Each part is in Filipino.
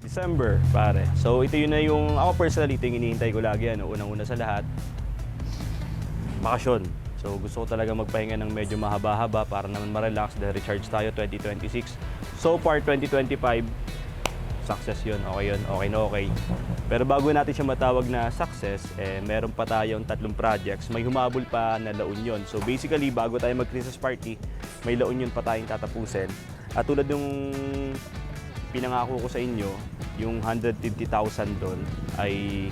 December, pare. So ito yun na yung, ako personally, ito yung hinihintay ko lagi, unang-una sa lahat, bakasyon. So gusto ko talaga magpahinga ng medyo mahaba-haba para naman ma-relax dahil recharge tayo 2026. So far, 2025, success yun, okay na okay. Pero bago natin siya matawag na success, meron pa tayong 3 projects. May humabol pa na La Union. So basically, bago tayo mag-Christmas party, may La Union pa tayong tatapusin. At tulad yung pinangako ko sa inyo, yung 150,000 doon ay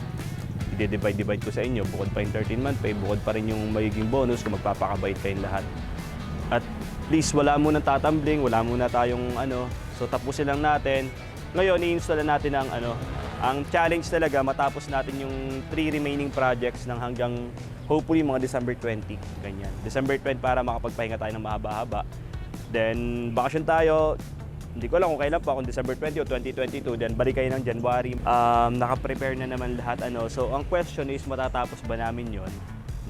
i-divide ko sa inyo. Bukod pa yung 13-month pay, bukod pa rin yung magiging bonus kung magpapakabait kayong lahat. At please, wala muna tatambling, wala muna tayong so tapusin lang natin. Ngayon, i-install natin ang challenge talaga, matapos natin yung 3 remaining projects ng hanggang hopefully mga December 20, ganyan. December 20 para makapagpahinga tayo ng mahaba-haba. Then, bakasyon tayo. Hindi ko alam kung kailan pa, kung December 20 o 2022, then balik kayo ng January. Naka-prepare na naman lahat. So, ang question is, matatapos ba namin yon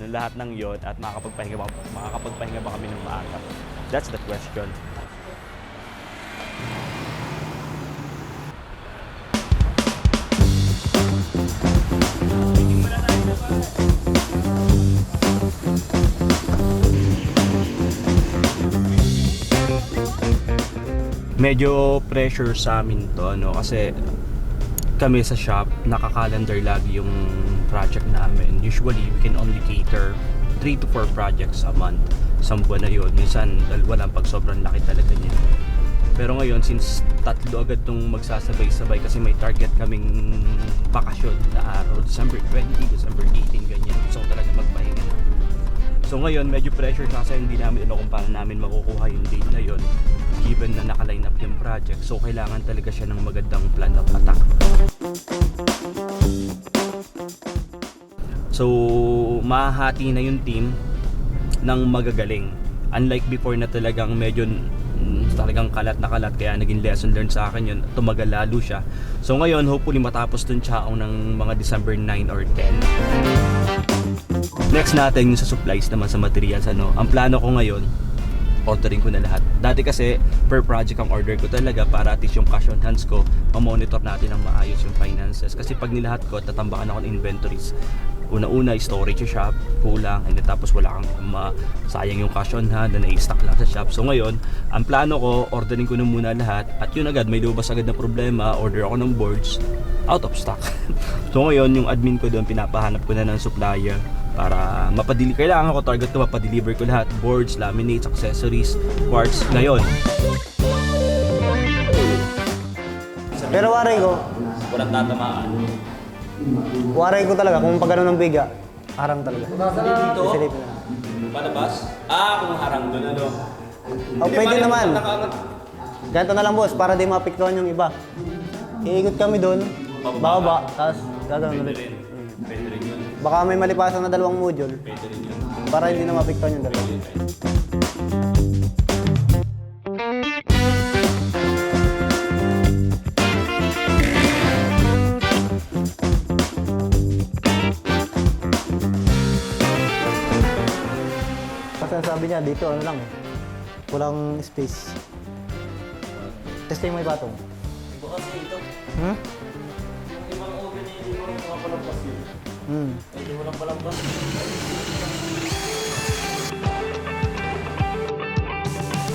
ng lahat ng yon at makakapagpahinga ba kami ng maaga? That's the question. Medyo pressure sa amin to kasi kami sa shop naka-calendar lagi yung project namin. Usually we can only cater 3 to 4 projects a month. Isang buwan na yun. Minsan walang pag sobrang laki talaga niya. Pero ngayon, since 3 agad nung magsasabay-sabay kasi may target kaming bakasyon na araw, December 20, December 18, ganyan. So talaga magpahinga na. So ngayon, medyo pressure kasi hindi namin kung paano namin makukuha yung date na yun. Given na naka-line up yung project, so kailangan talaga siya ng magandang plan of attack. So, mahahati na yung team ng magagaling. Unlike before na talagang medyo talagang kalat na kalat, kaya naging lesson learned sa akin yun, tumagal lalo siya. So ngayon, hopefully matapos dun siyaong ng mga December 9 or 10. Next natin yung sa supplies naman, sa materials. Ang plano ko ngayon, ordering ko na lahat. Dati kasi per project ang order ko talaga para at least yung cash on hands ko, ma-monitor natin ng maayos yung finances. Kasi pag nilahat ko, tatambakan ako ng inventories. Una-una, storage sa shop, kulang, and then tapos wala kang sayang yung cash on hand na i-stock lang sa shop. So ngayon, ang plano ko, ordering ko na muna lahat at yun agad, may lumabas agad na problema, order ako ng boards, out of stock. So ngayon, yung admin ko doon, pinapahanap ko na ng supplier para kailangan ko target ko mapadeliver ko lahat, boards, laminates, accessories, quartz ngayon. Pero waray ko, Walang tatamaan. waray ko talaga kung pag ng biga, harang talaga. Dito? Isilipin na. Palabas? Kung harang doon Pwede naman. Ganito na lang boss, para di mapiktuhan yung iba. Iikot kami doon, bababa, tapos gagawin ulit. Pwede rin yun. Baka may malipasan na 2 module, Pwede rin yun. para hindi na mapiktuhan yung dalawa. Kasi sabi niya, dito lang kulang space. Testing mo yung batong. Ito kasi ito. Hmm? Yung ibang oven niya, hindi mo lang makapalampas yun. Hindi mo lang palampas.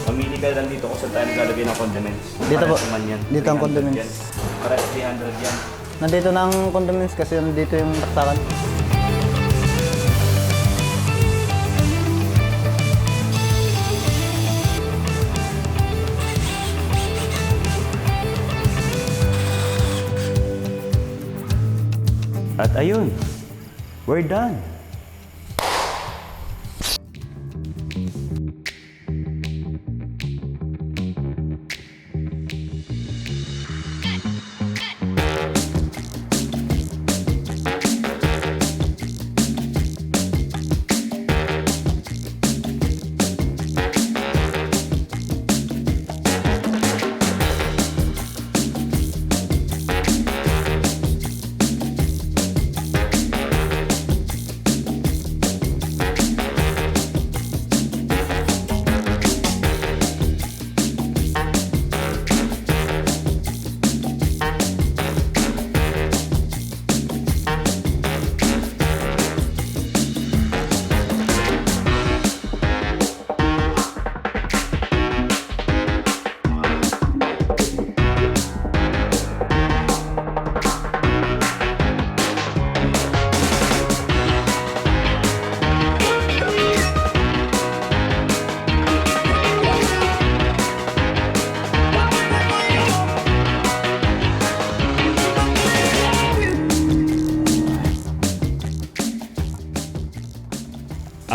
Mamili ka lang dito kung saan tayo naglalagay ng condiments. Dito po. Parehas naman yan. Dito ang 300 condiments. yan. Parehas 300 yan. Nandito na ang condiments kasi nandito yung taktakan. At ayun, we're done.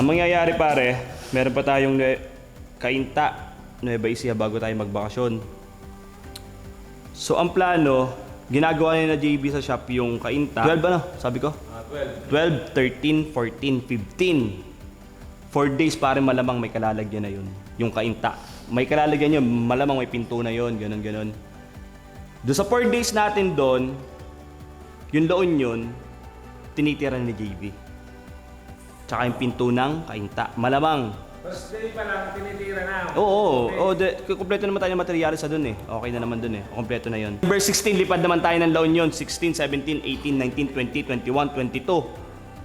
Ang mangyayari pare, meron pa tayong kainta, Nueva Ecija bago tayo magbakasyon. So ang plano, ginagawa niya na JB sa shop yung kainta. 12 ano? Sabi ko? 12, 13, 14, 15. 4 days pare malamang may kalalagyan na yun. Yung kainta. May kalalagyan yun, malamang may pinto na yun, ganun. Doon sa 4 days natin doon, yung laon yun, tinitira ni JB. Tsaka yung pinto ng kainta. Malamang. First day pa lang, tinitira na. Oo. Kumpleto naman tayo ng materialis sa doon eh. Okay na naman doon eh. Kumpleto na yun. Number 16, lipad naman tayo ng laon yun. 16, 17, 18, 19, 20, 21, 22.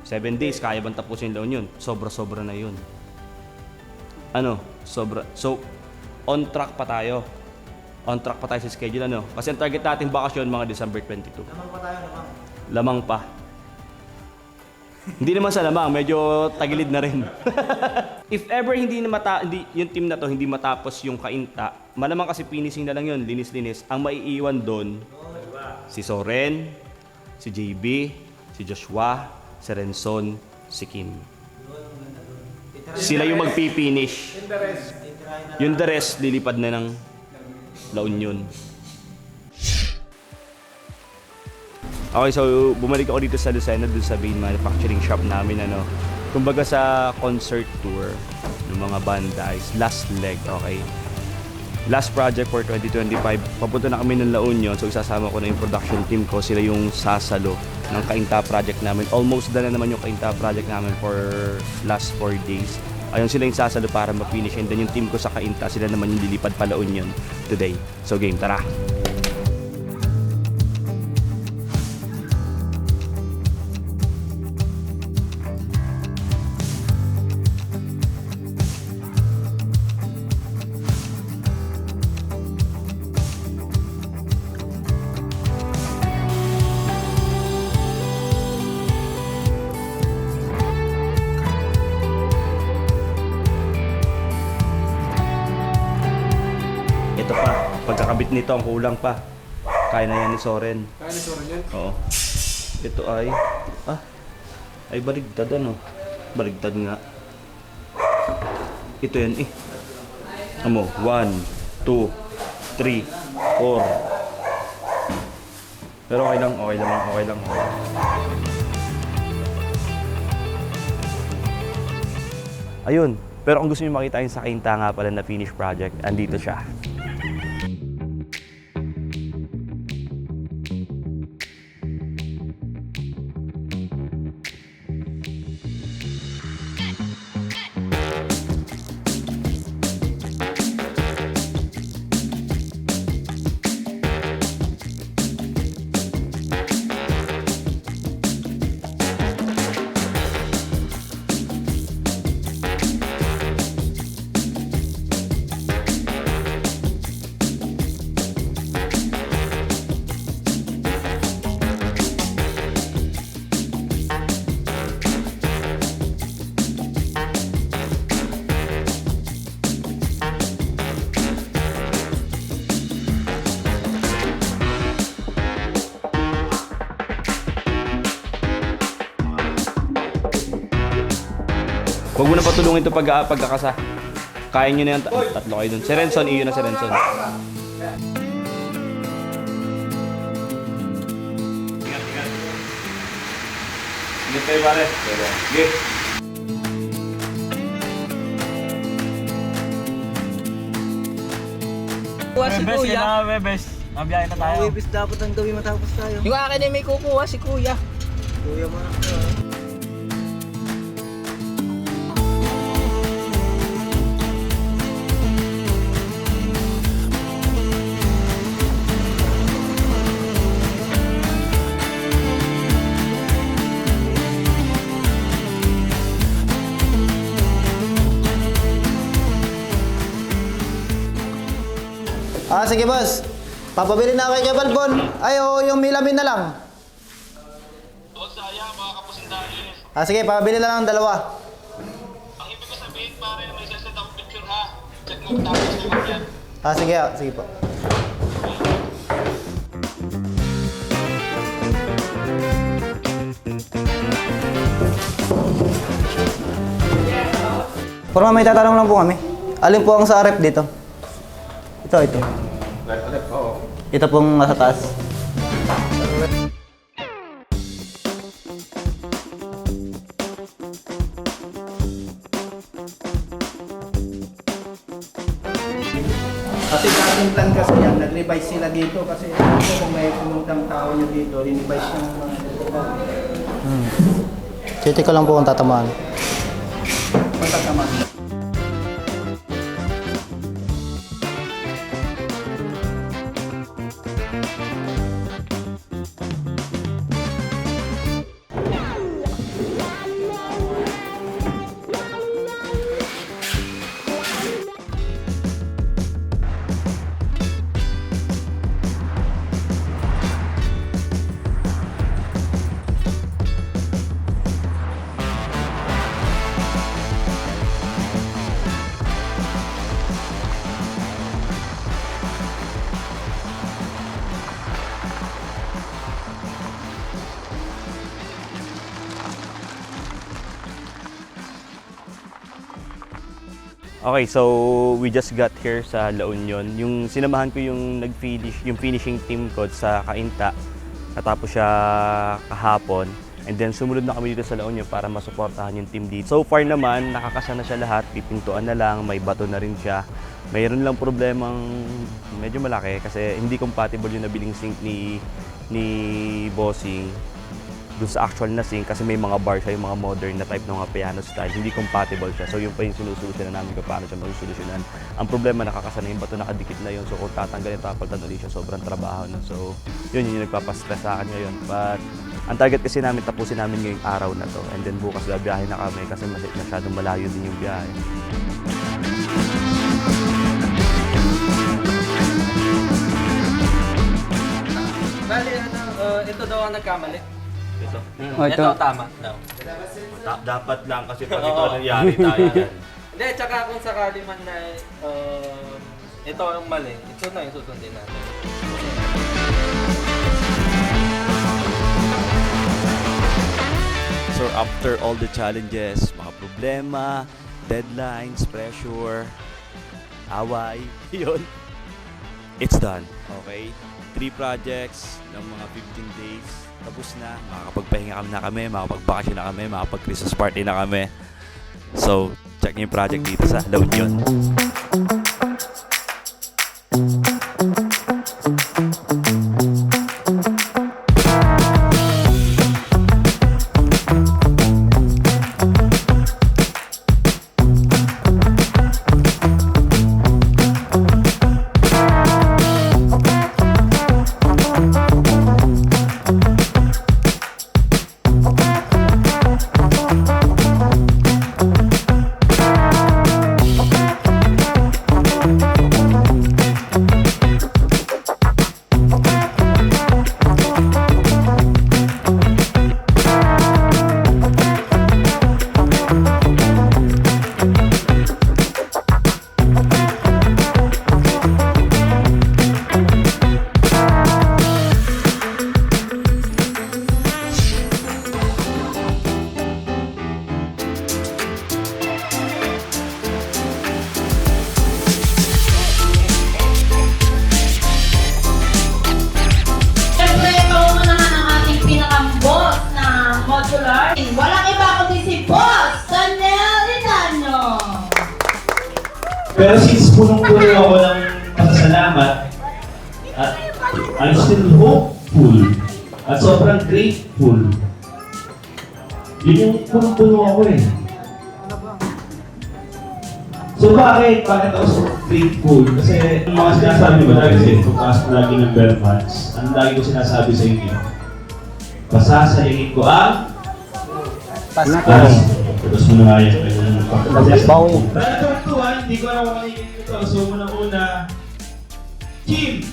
7 days, kaya bang tapusin yung laon yun? Sobra-sobra na yun. Sobra. So, on track pa tayo. On track pa tayo sa schedule, Kasi ang target natin bakasyon mga December 22. Lamang pa tayo, Lamang pa. Hindi naman sa lamang, medyo tagilid na rin. If ever hindi yung team na to hindi matapos yung kainta, malamang kasi finishing na lang yun, linis-linis. Ang maiiwan doon, si Soren, si JB, si Joshua, si Renson, si Kim. Sila yung magpipinish. Yung the rest, lilipad na ng La Union. Okay, so bumalik ako dito sa Lucena, dun sa main manufacturing shop namin, Kumbaga sa concert tour ng mga banda is last leg, okay? Last project for 2025. Papunta na kami ng La Union, so isasama ko na yung production team ko. Sila yung sasalo ng Kainta project namin. Almost done na naman yung Kainta project namin for last 4 days. Ayun, sila yung sasalo para ma-finish. And then yung team ko sa Kainta, sila naman yung lilipad pa La Union today. So game, tara! Ito pa, pagkakabit nito ang kulang pa. Kaya na yan ni Soren. Kaya ni Soren yan? Oo. Ito ay baligtad Baligtad nga. Ito yan eh. 1, 2, 3, 4. Pero okay lang. Ayun. Pero kung gusto niyo makita yung sa Kainta nga pala na finish project, andito siya. Huwag mo na patulungin ito pagkakasa. Kaya nyo na yan. Tatlo kayo dun. Si Renson, iyo na si Renson. Ingat kayo pare. Sige. Kuha si Kuya. Webes. Mabiyahe na tayo. Wibis dapat ang gawin matapos tayo. Yung akin ay may kukuha si Kuya. Kuya mo na. Sige boss. Papabili na kay Balbon. Ay, yung Milamin na lang. Sayang, mga kapusindahin. Sige, papabili na lang ng 2. Ang ibig ko sabihin, pare, may sasend akong picture ha. Check mo tapos naman yan. Sige po. Pero may tatanong lang po kami. Alin po ang sa rep dito? Ito. Ito pong nasa taas. Kasi dating plan kasi yan, nag-revise sila dito kasi kung may pumuntang tao nyo dito, rinevise yung mga Check ko lang po kung tatamaan. matatama. Okay, so we just got here sa La Union. Yung sinamahan ko yung yung finishing team ko sa Cainta. Natapos siya kahapon. And then sumunod na kami dito sa La Union para masuportahan yung team dito. So far naman, nakakasana siya lahat. Pipintuan na lang, may bato na rin siya. Mayroon lang problemang medyo malaki kasi hindi compatible yung nabiling sink ni Bossing dun sa actual na sink kasi may mga bar siya, yung mga modern na type ng mga piano style, hindi compatible siya. So yun pa yung sinusolusyonan namin kung paano siya masusolusyonan. Ang problema, nakakasana yung bato, nakadikit na yun. So kung tatanggalin, tapaltan ulit siya, sobrang trabaho na. So yun yung nagpapastress sa akin ngayon. But ang target kasi namin, tapusin namin ngayong araw na to. And then bukas gabiyahe na kami kasi masyadong malayo din yung biyahe. Bali, ito daw ang nagkamali. Ito. Ito tama daw. Dapat lang kasi pag ito nangyari tayo dyan. Hindi, tsaka kung sakali man na ito ang mali, ito na yung susundin natin. So after all the challenges, mga problema, deadlines, pressure, away, yun, it's done. Okay? 3 projects ng mga 15 days. Tapos na. Makakapagpahinga na kami, makakapagbakasyon na kami, makakapag-Christmas party na kami. So, check niyo yung project dito sa La Union. Walang iba kundi si Boss Daniel Linano. Pero since punong-puno ako ng pasasalamat at I'm still hopeful at sobrang grateful, yun yung punong-puno ako eh. So bakit ako so grateful? Kasi yung mga sinasabi ba lagi kasi pagkas lagi ng Belfans, ang lagi ko sinasabi sa inyo, pasasayangin ko ang tapos mo na nga yung Nagbabaw. pero tuwan, hindi ko na makikita ito. So muna-una, Kim!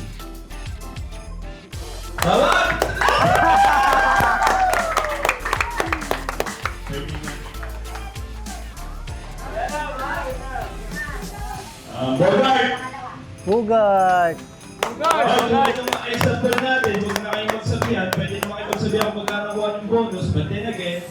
Bawag! Bogart! Bugart! Kung itong mga example natin, huwag na kayong magsabihan. Pwede naman kayo magsabihan kung magkano kuha ng bonus. But then again,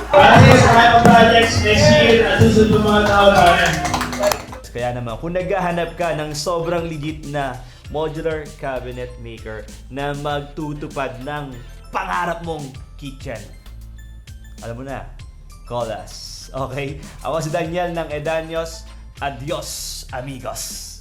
Kasi sa mga projects next year, at susunod ng mga tao namin. Kaya naman, kung naghahanap ka ng sobrang legit na modular cabinet maker na magtutupad ng pangarap mong kitchen, alam mo na, call us. Okay? Ako si Daniel ng Edanios. Adios, amigos!